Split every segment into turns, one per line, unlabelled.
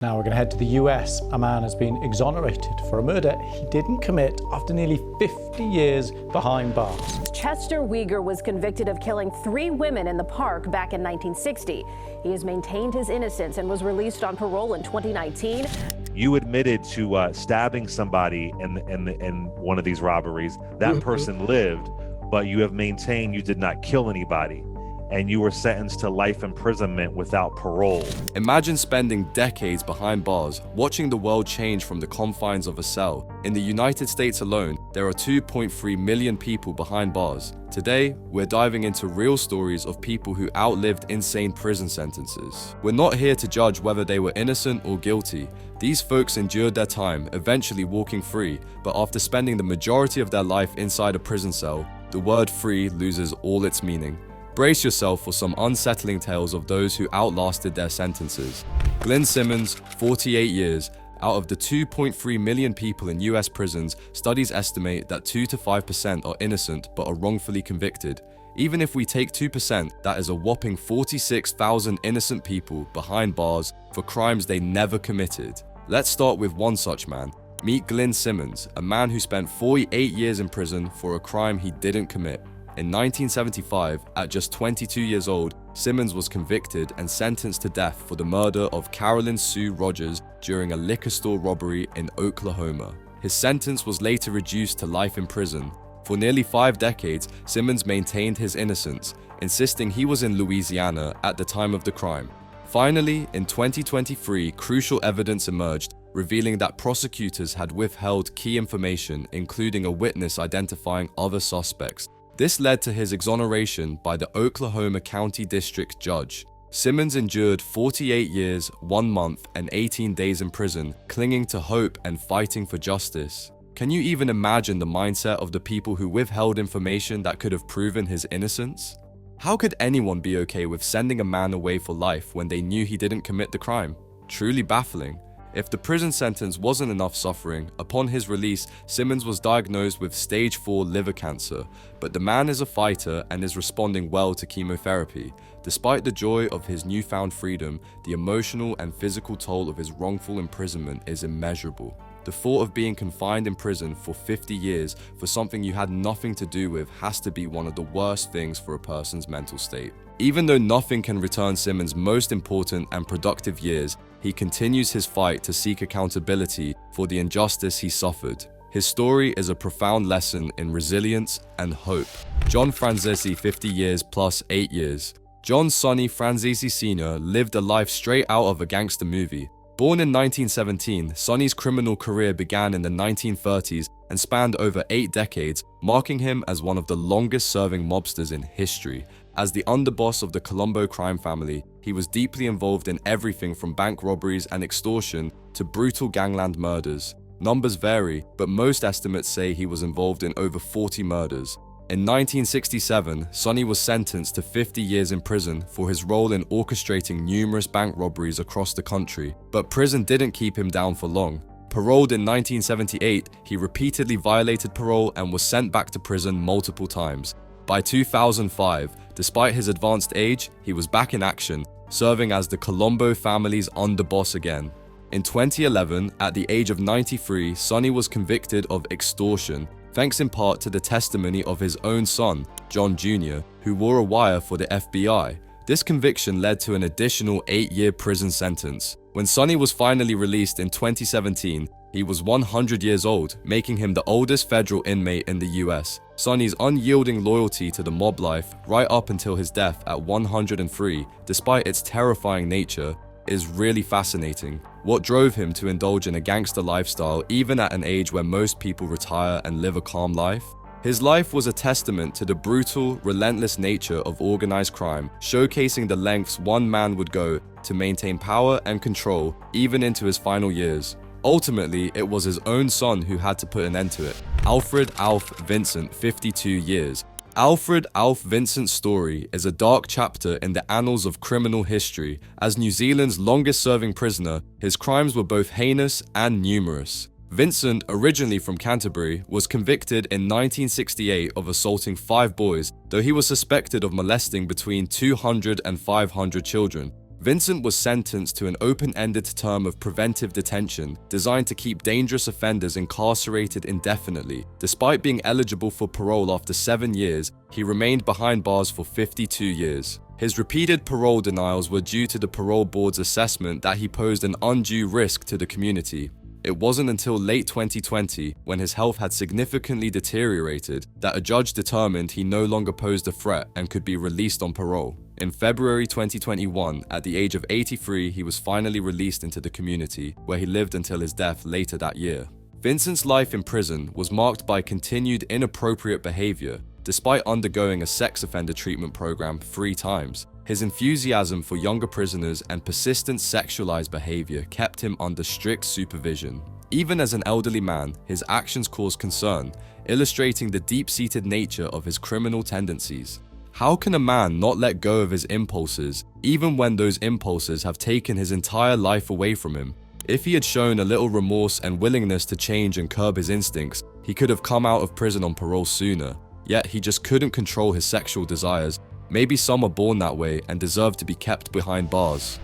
Now we're going to head to the US. A man has been exonerated for a murder he didn't commit after nearly 50 years behind bars.
Chester Weger was convicted of killing 3 women in the park back in 1960. He has maintained his innocence and was released on parole in 2019.
You admitted to stabbing somebody in one of these robberies. That person lived, but you have maintained you did not kill anybody. And you were sentenced to life imprisonment without parole.
Imagine spending decades behind bars, watching the world change from the confines of a cell. In the United States alone, there are 2.3 million people behind bars. Today, we're diving into real stories of people who outlived insane prison sentences. We're not here to judge whether they were innocent or guilty. These folks endured their time, eventually walking free, but after spending the majority of their life inside a prison cell, the word free loses all its meaning. Brace yourself for some unsettling tales of those who outlasted their sentences. Glenn Simmons, 48 years. Out of the 2.3 million people in US prisons, studies estimate that 2 to 5% are innocent but are wrongfully convicted. Even if we take 2%, that is a whopping 46,000 innocent people behind bars for crimes they never committed. Let's start with one such man. Meet Glenn Simmons, a man who spent 48 years in prison for a crime he didn't commit. In 1975, at just 22 years old, Simmons was convicted and sentenced to death for the murder of Carolyn Sue Rogers during a liquor store robbery in Oklahoma. His sentence was later reduced to life in prison. For nearly 5 decades, Simmons maintained his innocence, insisting he was in Louisiana at the time of the crime. Finally, in 2023, crucial evidence emerged, revealing that prosecutors had withheld key information, including a witness identifying other suspects. This led to his exoneration by the Oklahoma County District Judge. Simmons endured 48 years, 1 month, and 18 days in prison, clinging to hope and fighting for justice. Can you even imagine the mindset of the people who withheld information that could have proven his innocence? How could anyone be okay with sending a man away for life when they knew he didn't commit the crime? Truly baffling. If the prison sentence wasn't enough suffering, upon his release, Simmons was diagnosed with stage 4 liver cancer, but the man is a fighter and is responding well to chemotherapy. Despite the joy of his newfound freedom, the emotional and physical toll of his wrongful imprisonment is immeasurable. The thought of being confined in prison for 50 years for something you had nothing to do with has to be one of the worst things for a person's mental state. Even though nothing can return Simmons' most important and productive years, he continues his fight to seek accountability for the injustice he suffered. His story is a profound lesson in resilience and hope. John Franzese, 50 years plus 8 years. John Sonny Franzese Sr. lived a life straight out of a gangster movie. Born in 1917, Sonny's criminal career began in the 1930s and spanned over 8 decades, marking him as one of the longest-serving mobsters in history. As the underboss of the Colombo crime family, he was deeply involved in everything from bank robberies and extortion to brutal gangland murders. Numbers vary, but most estimates say he was involved in over 40 murders. In 1967, Sonny was sentenced to 50 years in prison for his role in orchestrating numerous bank robberies across the country, but prison didn't keep him down for long. Paroled in 1978, he repeatedly violated parole and was sent back to prison multiple times. By 2005, despite his advanced age, he was back in action, serving as the Colombo family's underboss again. In 2011, at the age of 93, Sonny was convicted of extortion, thanks in part to the testimony of his own son, John Jr., who wore a wire for the FBI. This conviction led to an additional 8-year prison sentence. When Sonny was finally released in 2017, he was 100 years old, making him the oldest federal inmate in the US. Sonny's unyielding loyalty to the mob life, right up until his death at 103, despite its terrifying nature, is really fascinating. What drove him to indulge in a gangster lifestyle even at an age where most people retire and live a calm life? His life was a testament to the brutal, relentless nature of organized crime, showcasing the lengths one man would go to maintain power and control even into his final years. Ultimately, it was his own son who had to put an end to it. Alfred Alf Vincent, 52 years. Alfred Alf Vincent's story is a dark chapter in the annals of criminal history. As New Zealand's longest-serving prisoner, his crimes were both heinous and numerous. Vincent, originally from Canterbury, was convicted in 1968 of assaulting 5 boys, though he was suspected of molesting between 200 and 500 children. Vincent was sentenced to an open-ended term of preventive detention designed to keep dangerous offenders incarcerated indefinitely. Despite being eligible for parole after 7 years, he remained behind bars for 52 years. His repeated parole denials were due to the parole board's assessment that he posed an undue risk to the community. It wasn't until late 2020, when his health had significantly deteriorated, that a judge determined he no longer posed a threat and could be released on parole. In February 2021, at the age of 83, he was finally released into the community, where he lived until his death later that year. Vincent's life in prison was marked by continued inappropriate behavior, despite undergoing a sex offender treatment program 3 times. His enthusiasm for younger prisoners and persistent sexualized behavior kept him under strict supervision. Even as an elderly man, his actions caused concern, illustrating the deep-seated nature of his criminal tendencies. How can a man not let go of his impulses, even when those impulses have taken his entire life away from him? If he had shown a little remorse and willingness to change and curb his instincts, he could have come out of prison on parole sooner. Yet he just couldn't control his sexual desires. Maybe some are born that way and deserve to be kept behind bars.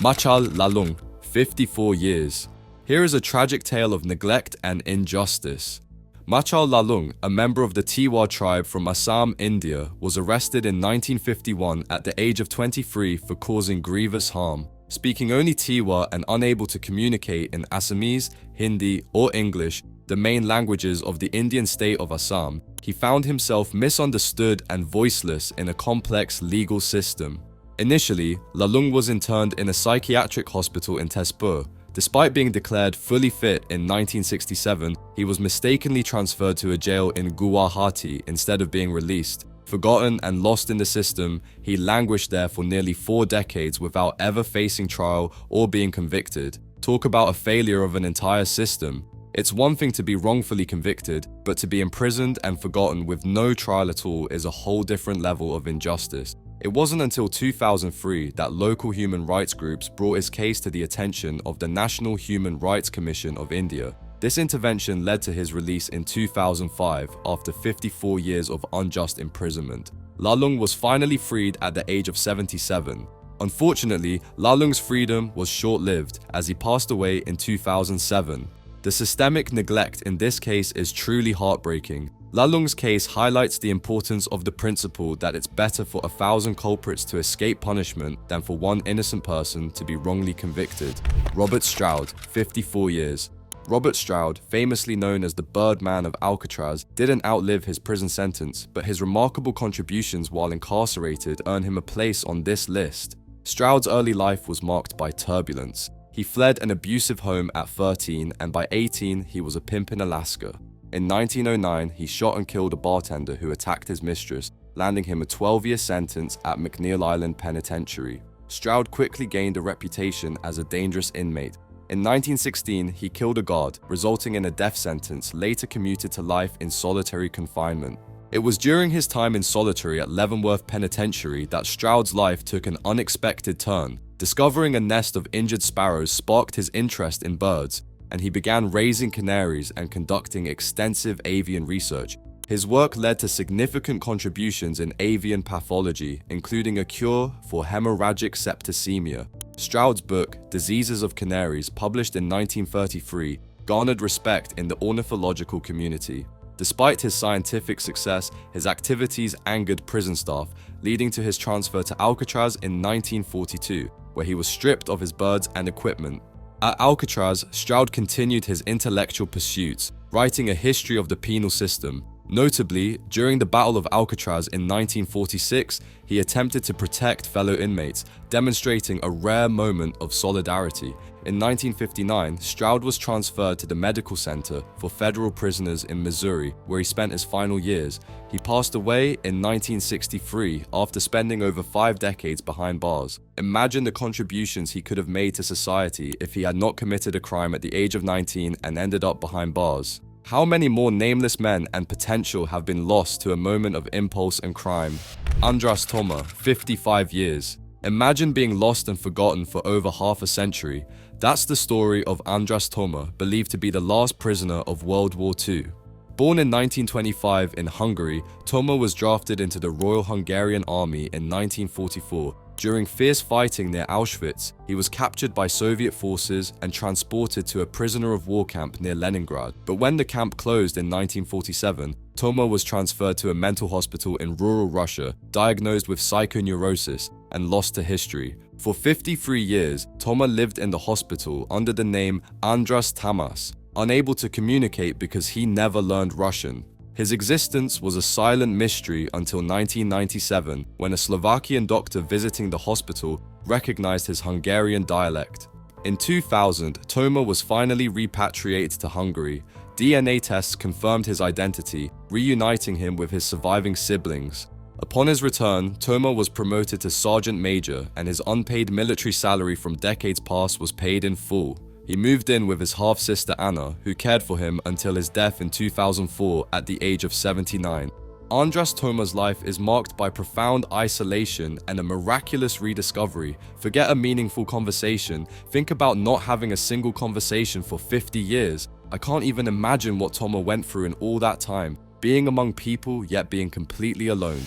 Machal Lalung, 54 years. Here is a tragic tale of neglect and injustice. Machal Lalung, a member of the Tiwa tribe from Assam, India, was arrested in 1951 at the age of 23 for causing grievous harm. Speaking only Tiwa and unable to communicate in Assamese, Hindi, or English, the main languages of the Indian state of Assam, he found himself misunderstood and voiceless in a complex legal system. Initially, Lalung was interned in a psychiatric hospital in Tezpur. Despite being declared fully fit in 1967, he was mistakenly transferred to a jail in Guwahati instead of being released. Forgotten and lost in the system, he languished there for nearly 4 decades without ever facing trial or being convicted. Talk about a failure of an entire system. It's one thing to be wrongfully convicted, but to be imprisoned and forgotten with no trial at all is a whole different level of injustice. It wasn't until 2003 that local human rights groups brought his case to the attention of the National Human Rights Commission of India. This intervention led to his release in 2005 after 54 years of unjust imprisonment. Lalung was finally freed at the age of 77. Unfortunately, Lalung's freedom was short-lived as he passed away in 2007. The systemic neglect in this case is truly heartbreaking. Lalung's case highlights the importance of the principle that it's better for 1,000 culprits to escape punishment than for one innocent person to be wrongly convicted. Robert Stroud, 54 years. Robert Stroud, famously known as the Birdman of Alcatraz, didn't outlive his prison sentence, but his remarkable contributions while incarcerated earned him a place on this list. Stroud's early life was marked by turbulence. He fled an abusive home at 13, and by 18, he was a pimp in Alaska. In 1909, he shot and killed a bartender who attacked his mistress, landing him a 12-year sentence at McNeil Island Penitentiary. Stroud quickly gained a reputation as a dangerous inmate. In 1916, he killed a guard, resulting in a death sentence, later commuted to life in solitary confinement. It was during his time in solitary at Leavenworth Penitentiary that Stroud's life took an unexpected turn. Discovering a nest of injured sparrows sparked his interest in birds, and he began raising canaries and conducting extensive avian research. His work led to significant contributions in avian pathology, including a cure for hemorrhagic septicemia. Stroud's book, Diseases of Canaries, published in 1933, garnered respect in the ornithological community. Despite his scientific success, his activities angered prison staff, leading to his transfer to Alcatraz in 1942, where he was stripped of his birds and equipment. At Alcatraz, Stroud continued his intellectual pursuits, writing a history of the penal system. Notably, during the Battle of Alcatraz in 1946, he attempted to protect fellow inmates, demonstrating a rare moment of solidarity. In 1959, Stroud was transferred to the medical center for federal prisoners in Missouri, where he spent his final years. He passed away in 1963 after spending over 5 decades behind bars. Imagine the contributions he could have made to society if he had not committed a crime at the age of 19 and ended up behind bars. How many more nameless men and potential have been lost to a moment of impulse and crime? Andras Toma, 55 years. Imagine being lost and forgotten for over half a century. That's the story of Andras Toma, believed to be the last prisoner of World War II. Born in 1925 in Hungary, Toma was drafted into the Royal Hungarian Army in 1944 During fierce fighting near Auschwitz, he was captured by Soviet forces and transported to a prisoner of war camp near Leningrad. But when the camp closed in 1947, Toma was transferred to a mental hospital in rural Russia, diagnosed with psychoneurosis, and lost to history. For 53 years, Toma lived in the hospital under the name Andras Tamas, unable to communicate because he never learned Russian. His existence was a silent mystery until 1997, when a Slovakian doctor visiting the hospital recognized his Hungarian dialect. In 2000, Toma was finally repatriated to Hungary. DNA tests confirmed his identity, reuniting him with his surviving siblings. Upon his return, Toma was promoted to Sergeant Major, and his unpaid military salary from decades past was paid in full. He moved in with his half-sister Anna, who cared for him until his death in 2004 at the age of 79. Andras Toma's life is marked by profound isolation and a miraculous rediscovery. Forget a meaningful conversation, think about not having a single conversation for 50 years. I can't even imagine what Toma went through in all that time, being among people yet being completely alone.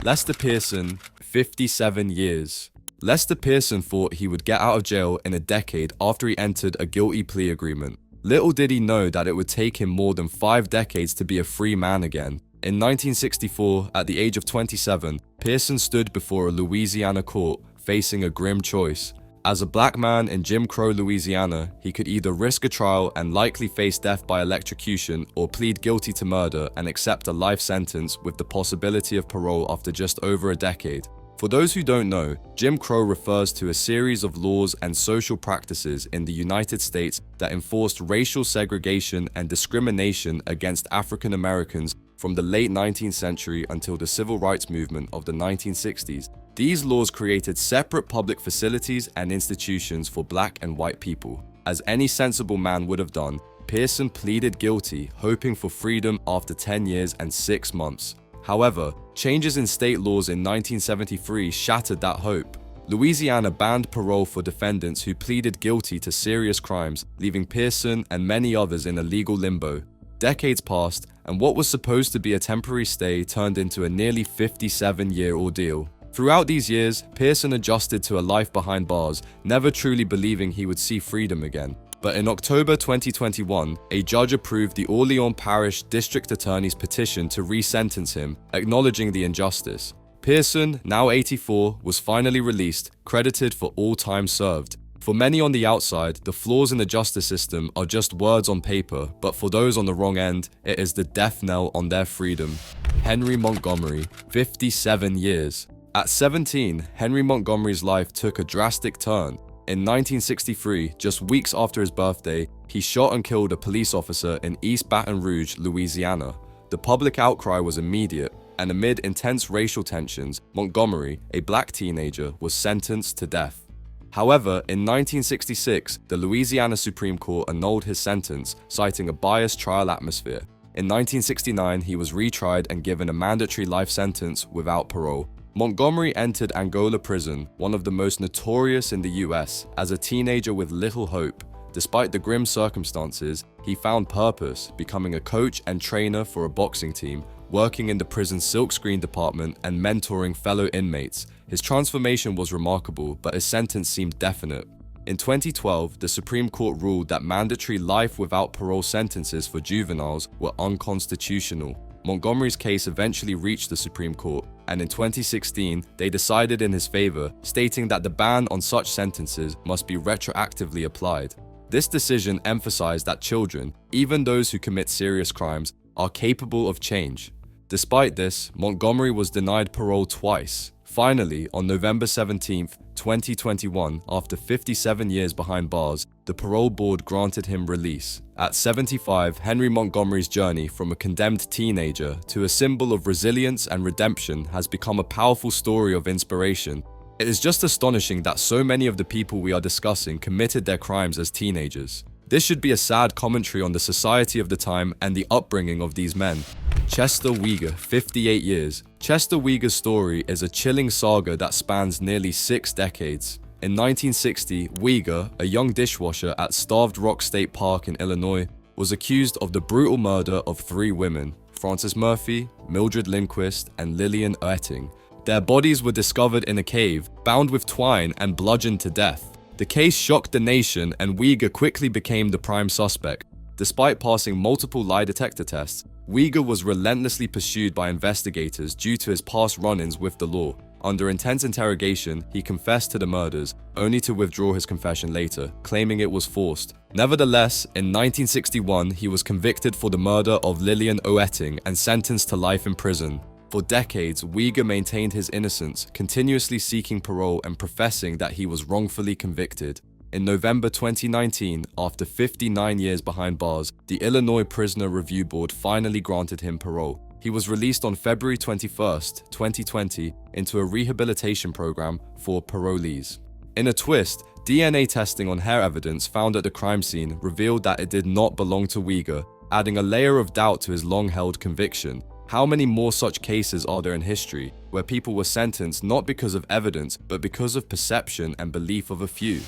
Lester Pearson, 57 years. Lester Pearson thought he would get out of jail in a decade after he entered a guilty plea agreement. Little did he know that it would take him more than 5 decades to be a free man again. In 1964, at the age of 27, Pearson stood before a Louisiana court, facing a grim choice. As a black man in Jim Crow, Louisiana, he could either risk a trial and likely face death by electrocution, or plead guilty to murder and accept a life sentence with the possibility of parole after just over a decade. For those who don't know, Jim Crow refers to a series of laws and social practices in the United States that enforced racial segregation and discrimination against African Americans from the late 19th century until the civil rights movement of the 1960s. These laws created separate public facilities and institutions for black and white people. As any sensible man would have done, Pearson pleaded guilty, hoping for freedom after 10 years and 6 months. However, changes in state laws in 1973 shattered that hope. Louisiana banned parole for defendants who pleaded guilty to serious crimes, leaving Pearson and many others in a legal limbo. Decades passed, and what was supposed to be a temporary stay turned into a nearly 57-year ordeal. Throughout these years, Pearson adjusted to a life behind bars, never truly believing he would see freedom again. But in October 2021, a judge approved the Orleans Parish District Attorney's petition to re-sentence him, acknowledging the injustice. Pearson, now 84, was finally released, credited for all time served. For many on the outside, the flaws in the justice system are just words on paper, but for those on the wrong end, it is the death knell on their freedom. Henry Montgomery, 57 years. At 17, Henry Montgomery's life took a drastic turn. In 1963, just weeks after his birthday, he shot and killed a police officer in East Baton Rouge, Louisiana. The public outcry was immediate, and amid intense racial tensions, Montgomery, a black teenager, was sentenced to death. However, in 1966, the Louisiana Supreme Court annulled his sentence, citing a biased trial atmosphere. In 1969, he was retried and given a mandatory life sentence without parole. Montgomery entered Angola prison, one of the most notorious in the US, as a teenager with little hope. Despite the grim circumstances, he found purpose, becoming a coach and trainer for a boxing team, working in the prison's silkscreen department and mentoring fellow inmates. His transformation was remarkable, but his sentence seemed definite. In 2012, the Supreme Court ruled that mandatory life without parole sentences for juveniles were unconstitutional. Montgomery's case eventually reached the Supreme Court, and in 2016, they decided in his favor, stating that the ban on such sentences must be retroactively applied. This decision emphasized that children, even those who commit serious crimes, are capable of change. Despite this, Montgomery was denied parole twice. Finally, on November 17, 2021, after 57 years behind bars, the parole board granted him release. At 75, Henry Montgomery's journey from a condemned teenager to a symbol of resilience and redemption has become a powerful story of inspiration. It is just astonishing that so many of the people we are discussing committed their crimes as teenagers. This should be a sad commentary on the society of the time and the upbringing of these men. Chester Weger, 58 years. Chester Weger's story is a chilling saga that spans nearly 6 decades. In 1960, Weger, a young dishwasher at Starved Rock State Park in Illinois, was accused of the brutal murder of 3 women, Frances Murphy, Mildred Lindquist, and Lillian Oetting. Their bodies were discovered in a cave, bound with twine and bludgeoned to death. The case shocked the nation, and Uyghur quickly became the prime suspect. Despite passing multiple lie detector tests, Uyghur was relentlessly pursued by investigators due to his past run-ins with the law. Under intense interrogation, he confessed to the murders, only to withdraw his confession later, claiming it was forced. Nevertheless, in 1961, he was convicted for the murder of Lillian Oetting and sentenced to life in prison. For decades, Uyghur maintained his innocence, continuously seeking parole and professing that he was wrongfully convicted. In November 2019, after 59 years behind bars, the Illinois Prisoner Review Board finally granted him parole. He was released on February 21, 2020, into a rehabilitation program for parolees. In a twist, DNA testing on hair evidence found at the crime scene revealed that it did not belong to Uyghur, adding a layer of doubt to his long-held conviction. How many more such cases are there in history, where people were sentenced not because of evidence, but because of perception and belief of a few?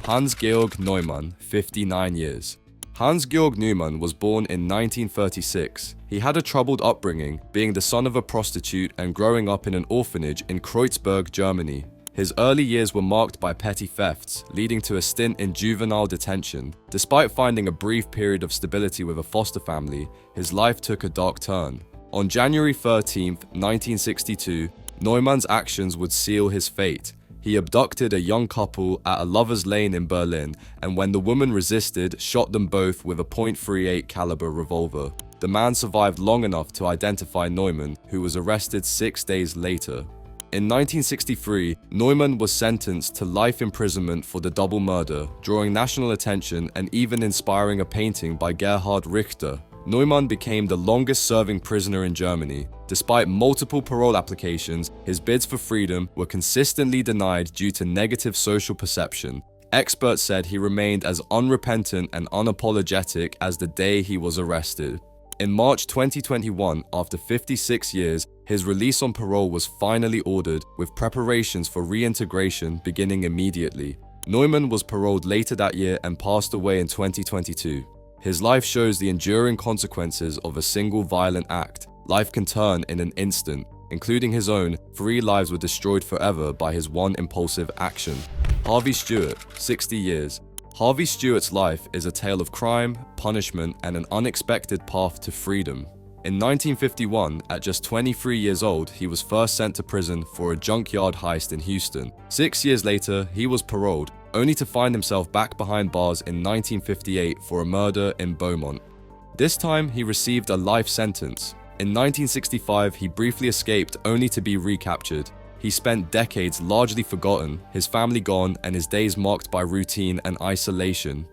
Hans-Georg Neumann, 59 years. Hans-Georg Neumann was born in 1936. He had a troubled upbringing, being the son of a prostitute and growing up in an orphanage in Kreuzberg, Germany. His early years were marked by petty thefts, leading to a stint in juvenile detention. Despite finding a brief period of stability with a foster family, his life took a dark turn. On January 13, 1962, Neumann's actions would seal his fate. He abducted a young couple at a lover's lane in Berlin, and when the woman resisted, shot them both with a .38 caliber revolver. The man survived long enough to identify Neumann, who was arrested 6 days later. In 1963, Neumann was sentenced to life imprisonment for the double murder, drawing national attention and even inspiring a painting by Gerhard Richter. Neumann became the longest-serving prisoner in Germany. Despite multiple parole applications, his bids for freedom were consistently denied due to negative social perception. Experts said he remained as unrepentant and unapologetic as the day he was arrested. In March 2021, after 56 years, his release on parole was finally ordered, with preparations for reintegration beginning immediately. Neumann was paroled later that year and passed away in 2022. His life shows the enduring consequences of a single violent act. Life can turn in an instant. Including his own, 3 lives were destroyed forever by his one impulsive action. Harvey Stewart, 60 years. Harvey Stewart's life is a tale of crime, punishment, and an unexpected path to freedom. In 1951, at just 23 years old, he was first sent to prison for a junkyard heist in Houston. 6 years later, he was paroled, only to find himself back behind bars in 1958 for a murder in Beaumont. This time, he received a life sentence. In 1965, he briefly escaped only to be recaptured. He spent decades largely forgotten, his family gone, and his days marked by routine and isolation.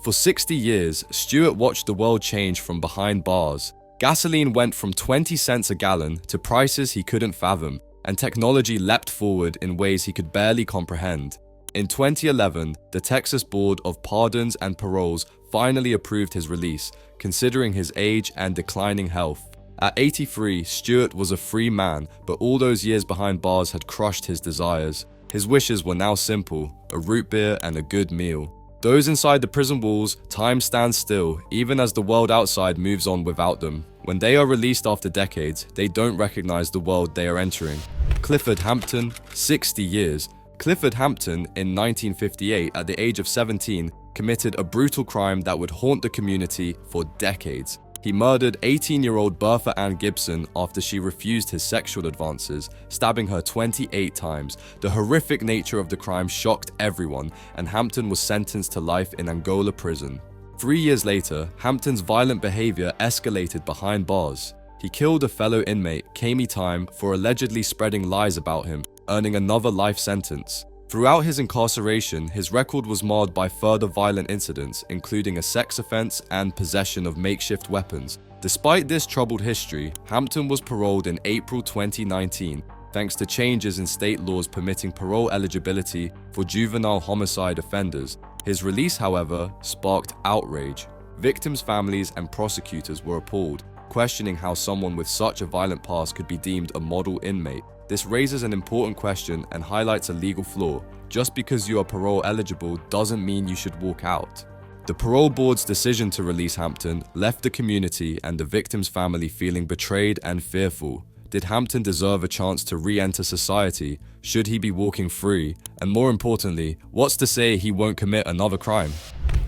For 60 years, Stewart watched the world change from behind bars. Gasoline went from 20 cents a gallon to prices he couldn't fathom, and technology leapt forward in ways he could barely comprehend. In 2011, the Texas Board of Pardons and Paroles finally approved his release, considering his age and declining health. At 83, Stewart was a free man, but all those years behind bars had crushed his desires. His wishes were now simple: a root beer and a good meal. Those inside the prison walls, time stands still, even as the world outside moves on without them. When they are released after decades, they don't recognize the world they are entering. Clifford Hampton, 60 years. Clifford Hampton, in 1958, at the age of 17, committed a brutal crime that would haunt the community for decades. He murdered 18-year-old Bertha Ann Gibson after she refused his sexual advances, stabbing her 28 times. The horrific nature of the crime shocked everyone, and Hampton was sentenced to life in Angola prison. 3 years later, Hampton's violent behavior escalated behind bars. He killed a fellow inmate, Kami Time, for allegedly spreading lies about him, earning another life sentence. Throughout his incarceration, his record was marred by further violent incidents, including a sex offense and possession of makeshift weapons. Despite this troubled history, Hampton was paroled in April 2019, thanks to changes in state laws permitting parole eligibility for juvenile homicide offenders. His release, however, sparked outrage. Victims' families and prosecutors were appalled, questioning how someone with such a violent past could be deemed a model inmate. This raises an important question and highlights a legal flaw. Just because you are parole eligible doesn't mean you should walk out. The parole board's decision to release Hampton left the community and the victim's family feeling betrayed and fearful. did Hampton deserve a chance to re-enter society? Should he be walking free? And more importantly, what's to say he won't commit another crime?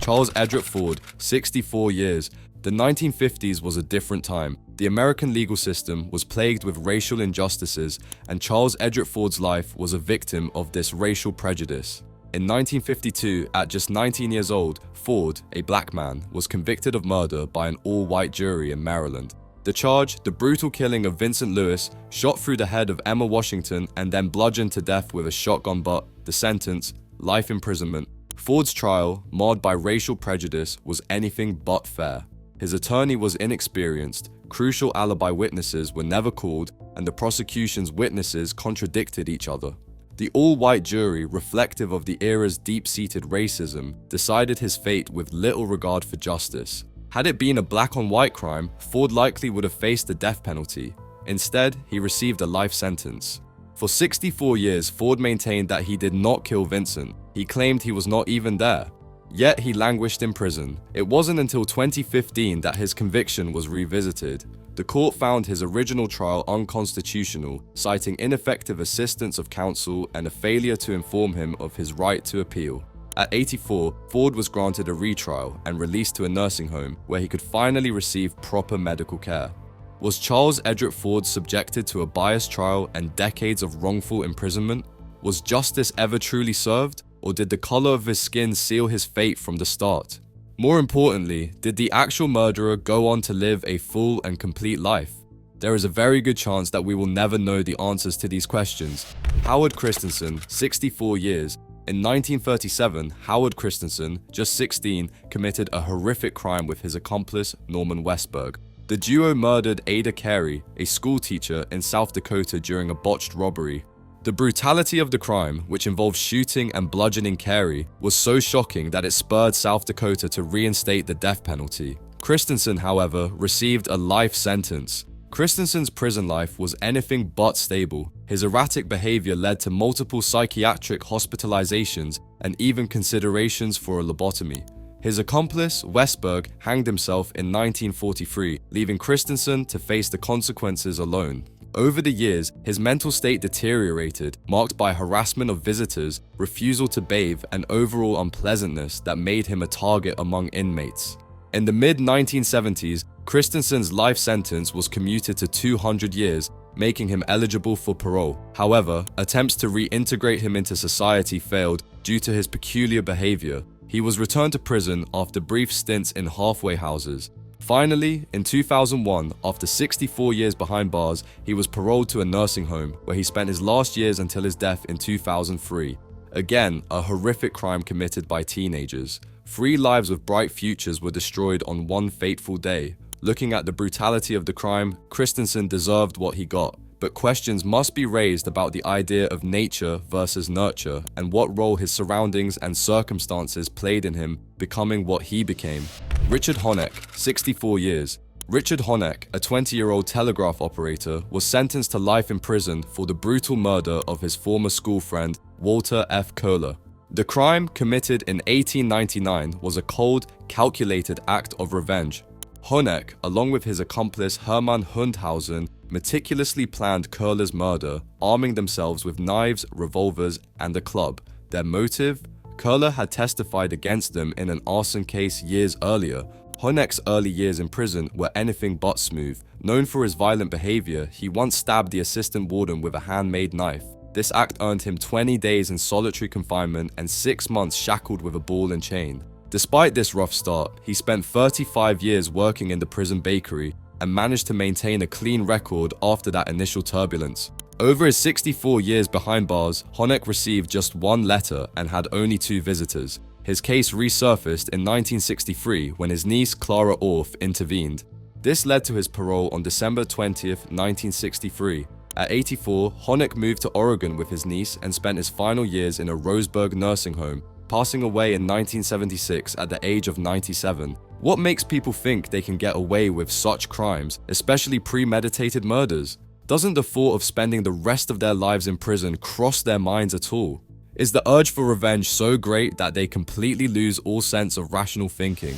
Charles Edric Ford, 64 years. The 1950s was a different time. The American legal system was plagued with racial injustices, and Charles Edric Ford's life was a victim of this racial prejudice. In 1952, at just 19 years old, Ford, a black man, was convicted of murder by an all-white jury in Maryland. The charge, the brutal killing of Vincent Lewis, shot through the head of Emma Washington and then bludgeoned to death with a shotgun butt. The sentence, life imprisonment. Ford's trial, marred by racial prejudice, was anything but fair. His attorney was inexperienced, crucial alibi witnesses were never called, and the prosecution's witnesses contradicted each other. The all-white jury, reflective of the era's deep-seated racism, decided his fate with little regard for justice. Had it been a black-on-white crime, Ford likely would have faced the death penalty. Instead, he received a life sentence. For 64 years, Ford maintained that he did not kill Vincent. He claimed he was not even there. Yet he languished in prison. It wasn't until 2015 that his conviction was revisited. The court found his original trial unconstitutional, citing ineffective assistance of counsel and a failure to inform him of his right to appeal. At 84, Ford was granted a retrial and released to a nursing home where he could finally receive proper medical care. Was Charles Edric Ford subjected to a biased trial and decades of wrongful imprisonment? Was justice ever truly served? Or did the color of his skin seal his fate from the start? More importantly, did the actual murderer go on to live a full and complete life? There is a very good chance that we will never know the answers to these questions. Howard Christensen, 64 years. In 1937, Howard Christensen, just 16, committed a horrific crime with his accomplice, Norman Westberg. The duo murdered Ada Carey, a schoolteacher in South Dakota during a botched robbery. The brutality of the crime, which involved shooting and bludgeoning Carey, was so shocking that it spurred South Dakota to reinstate the death penalty. Christensen, however, received a life sentence. Christensen's prison life was anything but stable. His erratic behavior led to multiple psychiatric hospitalizations and even considerations for a lobotomy. His accomplice, Westberg, hanged himself in 1943, leaving Christensen to face the consequences alone. Over the years, his mental state deteriorated, marked by harassment of visitors, refusal to bathe, and overall unpleasantness that made him a target among inmates. In the mid-1970s, Christensen's life sentence was commuted to 200 years, making him eligible for parole. However, attempts to reintegrate him into society failed due to his peculiar behavior. He was returned to prison after brief stints in halfway houses. Finally, in 2001, after 64 years behind bars, he was paroled to a nursing home, where he spent his last years until his death in 2003. Again, a horrific crime committed by teenagers. 3 lives with bright futures were destroyed on one fateful day. Looking at the brutality of the crime, Christensen deserved what he got. But questions must be raised about the idea of nature versus nurture, and what role his surroundings and circumstances played in him becoming what he became. Richard Honeck, 64 years. Richard Honeck, a 20-year-old telegraph operator, was sentenced to life in prison for the brutal murder of his former school friend, Walter F. Kohler. The crime, committed in 1899, was a cold, calculated act of revenge. Honeck, along with his accomplice Hermann Hundhausen, meticulously planned Kohler's murder, arming themselves with knives, revolvers, and a club. Their motive? Kohler had testified against them in an arson case years earlier. Honeck's early years in prison were anything but smooth. Known for his violent behavior, he once stabbed the assistant warden with a handmade knife. This act earned him 20 days in solitary confinement and 6 months shackled with a ball and chain. Despite this rough start, he spent 35 years working in the prison bakery and managed to maintain a clean record after that initial turbulence. Over his 64 years behind bars, Honeck received just 1 letter and had only 2 visitors. His case resurfaced in 1963 when his niece Clara Orff intervened. This led to his parole on December 20th, 1963. At 84, Honeck moved to Oregon with his niece and spent his final years in a Roseburg nursing home, passing away in 1976 at the age of 97. What makes people think they can get away with such crimes, especially premeditated murders? Doesn't the thought of spending the rest of their lives in prison cross their minds at all? Is the urge for revenge so great that they completely lose all sense of rational thinking?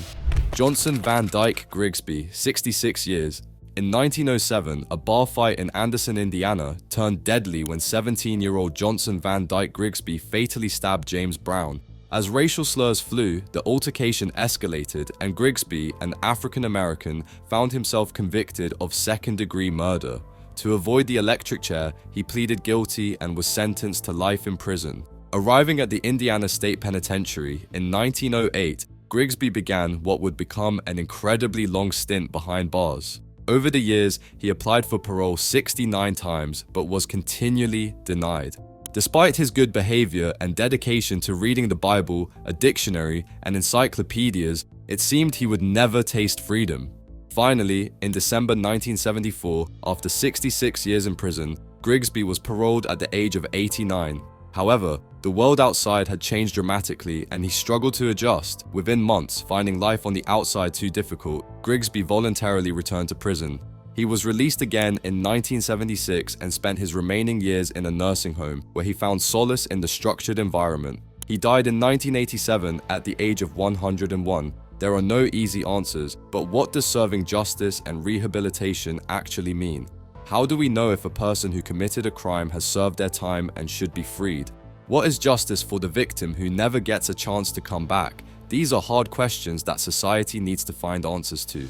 Johnson Van Dyke Grigsby, 66 years. In 1907, a bar fight in Anderson, Indiana, turned deadly when 17-year-old Johnson Van Dyke Grigsby fatally stabbed James Brown. As racial slurs flew, the altercation escalated, and Grigsby, an African-American, found himself convicted of second-degree murder. To avoid the electric chair, he pleaded guilty and was sentenced to life in prison. Arriving at the Indiana State Penitentiary in 1908, Grigsby began what would become an incredibly long stint behind bars. Over the years, he applied for parole 69 times, but was continually denied. Despite his good behavior and dedication to reading the Bible, a dictionary, and encyclopedias, it seemed he would never taste freedom. Finally, in December 1974, after 66 years in prison, Grigsby was paroled at the age of 89. However, the world outside had changed dramatically and he struggled to adjust. Within months, finding life on the outside too difficult, Grigsby voluntarily returned to prison. He was released again in 1976 and spent his remaining years in a nursing home, where he found solace in the structured environment. He died in 1987 at the age of 101. There are no easy answers, but what does serving justice and rehabilitation actually mean? How do we know if a person who committed a crime has served their time and should be freed? What is justice for the victim who never gets a chance to come back? These are hard questions that society needs to find answers to.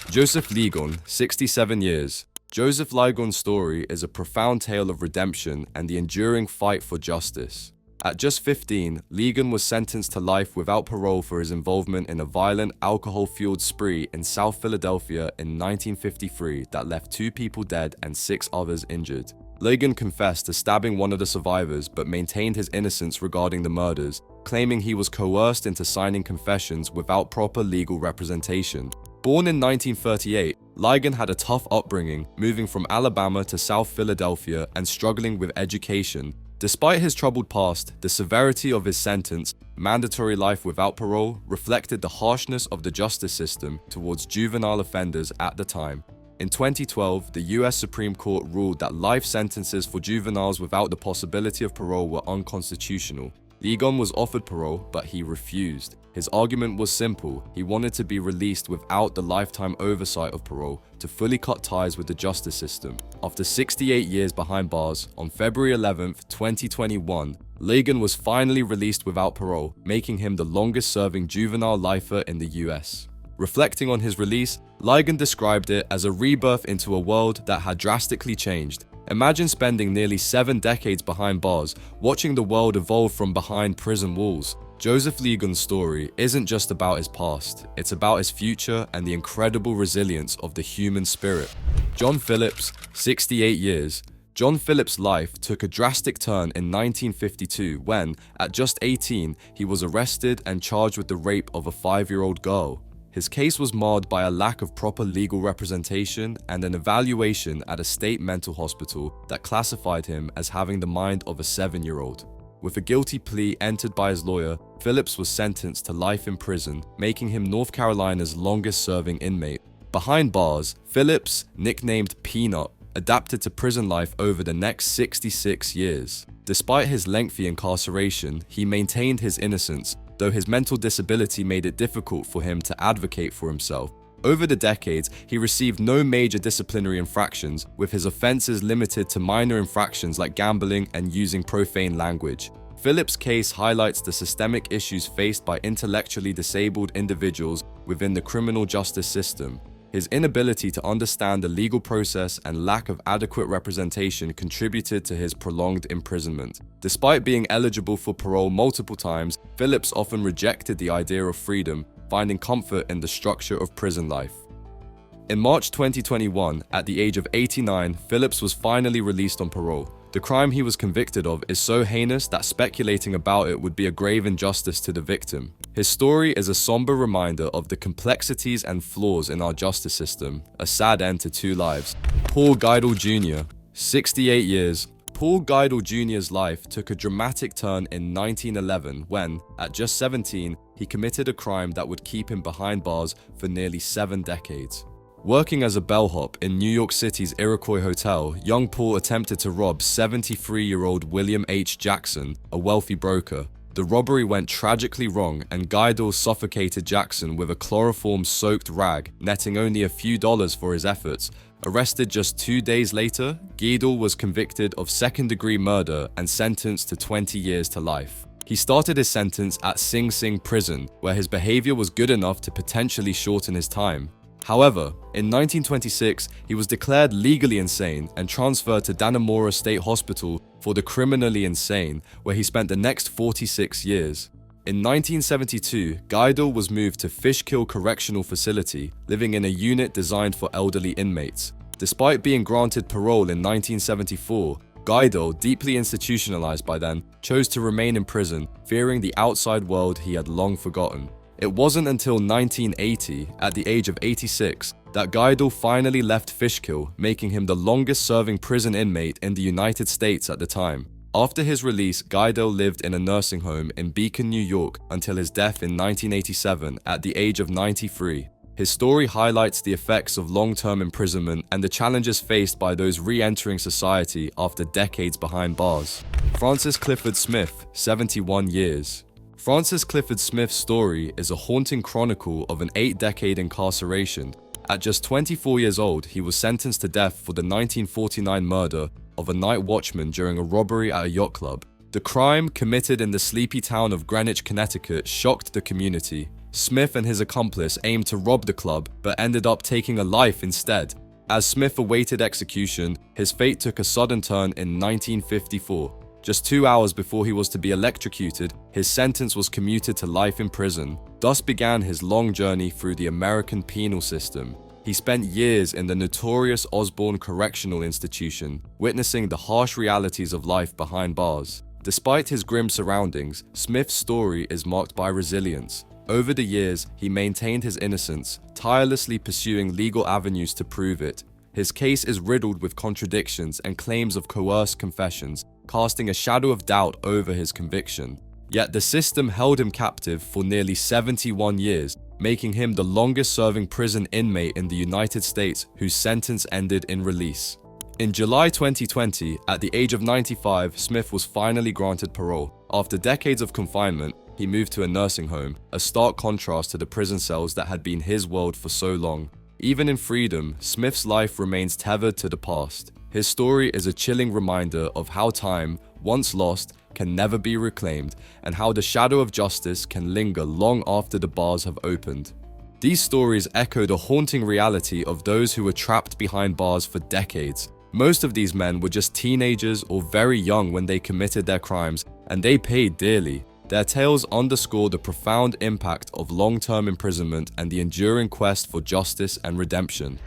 Joseph Ligon, 67 years. Joseph Ligon's story is a profound tale of redemption and the enduring fight for justice. At just 15, Ligon was sentenced to life without parole for his involvement in a violent, alcohol-fueled spree in South Philadelphia in 1953 that left 2 people dead and 6 others injured. Ligon confessed to stabbing one of the survivors but maintained his innocence regarding the murders, claiming he was coerced into signing confessions without proper legal representation. Born in 1938, Ligon had a tough upbringing, moving from Alabama to South Philadelphia and struggling with education. Despite his troubled past, the severity of his sentence, mandatory life without parole, reflected the harshness of the justice system towards juvenile offenders at the time. In 2012, the US Supreme Court ruled that life sentences for juveniles without the possibility of parole were unconstitutional. Ligon was offered parole, but he refused. His argument was simple: he wanted to be released without the lifetime oversight of parole to fully cut ties with the justice system. After 68 years behind bars, on February 11, 2021, Ligon was finally released without parole, making him the longest-serving juvenile lifer in the US. Reflecting on his release, Ligon described it as a rebirth into a world that had drastically changed. Imagine spending nearly 7 decades behind bars, watching the world evolve from behind prison walls. Joseph Ligon's story isn't just about his past, it's about his future and the incredible resilience of the human spirit. John Phillips, 68 years. John Phillips' life took a drastic turn in 1952 when, at just 18, he was arrested and charged with the rape of a 5-year-old girl. His case was marred by a lack of proper legal representation and an evaluation at a state mental hospital that classified him as having the mind of a 7-year-old. With a guilty plea entered by his lawyer, Phillips was sentenced to life in prison, making him North Carolina's longest-serving inmate. Behind bars, Phillips, nicknamed Peanut, adapted to prison life over the next 66 years. Despite his lengthy incarceration, he maintained his innocence, though his mental disability made it difficult for him to advocate for himself. Over the decades, he received no major disciplinary infractions, with his offenses limited to minor infractions like gambling and using profane language. Phillips' case highlights the systemic issues faced by intellectually disabled individuals within the criminal justice system. His inability to understand the legal process and lack of adequate representation contributed to his prolonged imprisonment. Despite being eligible for parole multiple times, Phillips often rejected the idea of freedom, finding comfort in the structure of prison life. In March 2021, at the age of 89, Phillips was finally released on parole. The crime he was convicted of is so heinous that speculating about it would be a grave injustice to the victim. His story is a somber reminder of the complexities and flaws in our justice system, a sad end to 2 lives. Paul Geidel Jr., 68 years. Paul Geidel Jr.'s life took a dramatic turn in 1911 when, at just 17, he committed a crime that would keep him behind bars for nearly 7 decades. Working as a bellhop in New York City's Iroquois Hotel, young Paul attempted to rob 73-year-old William H. Jackson, a wealthy broker. The robbery went tragically wrong and Guidel suffocated Jackson with a chloroform-soaked rag, netting only a few dollars for his efforts. Arrested just 2 days later, Guidel was convicted of second-degree murder and sentenced to 20 years to life. He started his sentence at Sing Sing prison, where his behavior was good enough to potentially shorten his time. However, in 1926, he was declared legally insane and transferred to Dannemora State Hospital for the criminally insane, where he spent the next 46 years. In 1972, Guidel was moved to Fishkill Correctional Facility, living in a unit designed for elderly inmates. Despite being granted parole in 1974, Guidel, deeply institutionalized by then, chose to remain in prison, fearing the outside world he had long forgotten. It wasn't until 1980, at the age of 86, that Guidel finally left Fishkill, making him the longest-serving prison inmate in the United States at the time. After his release, Guidel lived in a nursing home in Beacon, New York, until his death in 1987 at the age of 93. His story highlights the effects of long-term imprisonment and the challenges faced by those re-entering society after decades behind bars. Francis Clifford Smith, 71 years. Francis Clifford Smith's story is a haunting chronicle of an 8-decade incarceration. At just 24 years old, he was sentenced to death for the 1949 murder of a night watchman during a robbery at a yacht club. The crime, committed in the sleepy town of Greenwich, Connecticut, shocked the community. Smith and his accomplice aimed to rob the club, but ended up taking a life instead. As Smith awaited execution, his fate took a sudden turn in 1954. Just 2 hours before he was to be electrocuted, his sentence was commuted to life in prison. Thus began his long journey through the American penal system. He spent years in the notorious Osborne Correctional Institution, witnessing the harsh realities of life behind bars. Despite his grim surroundings, Smith's story is marked by resilience. Over the years, he maintained his innocence, tirelessly pursuing legal avenues to prove it. His case is riddled with contradictions and claims of coerced confessions, casting a shadow of doubt over his conviction. Yet the system held him captive for nearly 71 years, making him the longest-serving prison inmate in the United States whose sentence ended in release. In July 2020, at the age of 95, Smith was finally granted parole. After decades of confinement, he moved to a nursing home, a stark contrast to the prison cells that had been his world for so long. Even in freedom, Smith's life remains tethered to the past. His story is a chilling reminder of how time, once lost, can never be reclaimed, and how the shadow of justice can linger long after the bars have opened. These stories echo the haunting reality of those who were trapped behind bars for decades. Most of these men were just teenagers or very young when they committed their crimes, and they paid dearly. Their tales underscore the profound impact of long-term imprisonment and the enduring quest for justice and redemption.